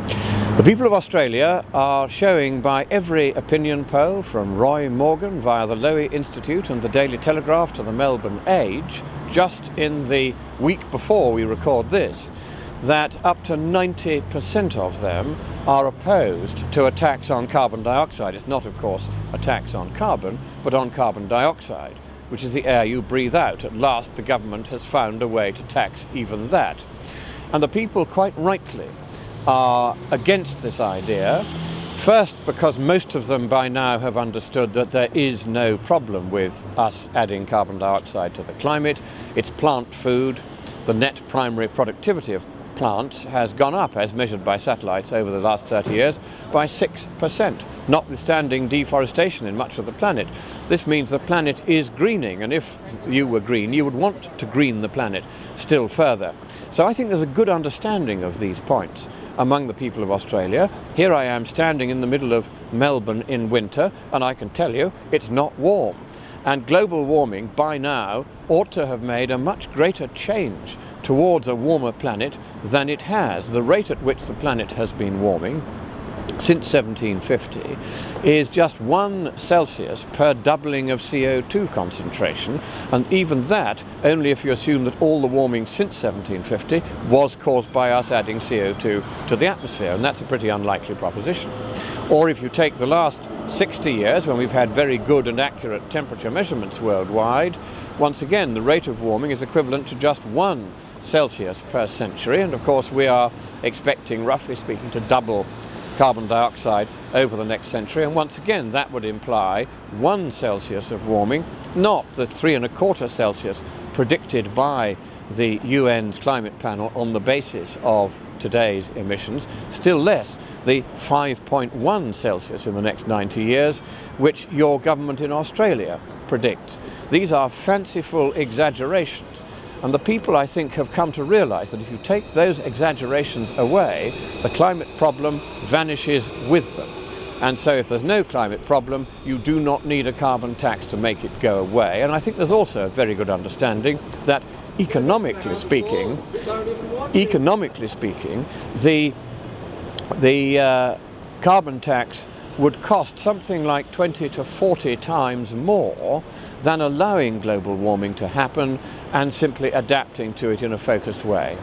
The people of Australia are showing by every opinion poll, from Roy Morgan via the Lowy Institute and the Daily Telegraph to the Melbourne Age, just in the week before we record this, that up to 90% of them are opposed to a tax on carbon dioxide. It's not, of course, a tax on carbon, but on carbon dioxide, which is the air you breathe out. At last, the government has found a way to tax even that. And the people, quite rightly, are against this idea. First, because most of them by now have understood that there is no problem with us adding carbon dioxide to the climate. It's plant food. The net primary productivity of plants has gone up, as measured by satellites over the last 30 years, by 6%, notwithstanding deforestation in much of the planet. This means the planet is greening, and if you were green, you would want to green the planet still further. So I think there's a good understanding of these points among the people of Australia. Here I am standing in the middle of Melbourne in winter, and I can tell you it's not warm. And global warming by now ought to have made a much greater change towards a warmer planet than it has. The rate at which the planet has been warming since 1750 is just 1 Celsius per doubling of CO2 concentration, and even that only if you assume that all the warming since 1750 was caused by us adding CO2 to the atmosphere, and that's a pretty unlikely proposition. Or if you take the last 60 years, when we've had very good and accurate temperature measurements worldwide, once again the rate of warming is equivalent to just 1 Celsius per century, and of course we are expecting, roughly speaking, to double carbon dioxide over the next century, and once again that would imply 1 Celsius of warming, not the 3¼ Celsius predicted by the UN's climate panel on the basis of today's emissions, still less the 5.1 Celsius in the next 90 years, which your government in Australia predicts. These are fanciful exaggerations, and the people, I think, have come to realize that if you take those exaggerations away, the climate problem vanishes with them. And so if there's no climate problem, you do not need a carbon tax to make it go away. And I think there's also a very good understanding that economically speaking, the carbon tax would cost something like 20 to 40 times more than allowing global warming to happen and simply adapting to it in a focused way.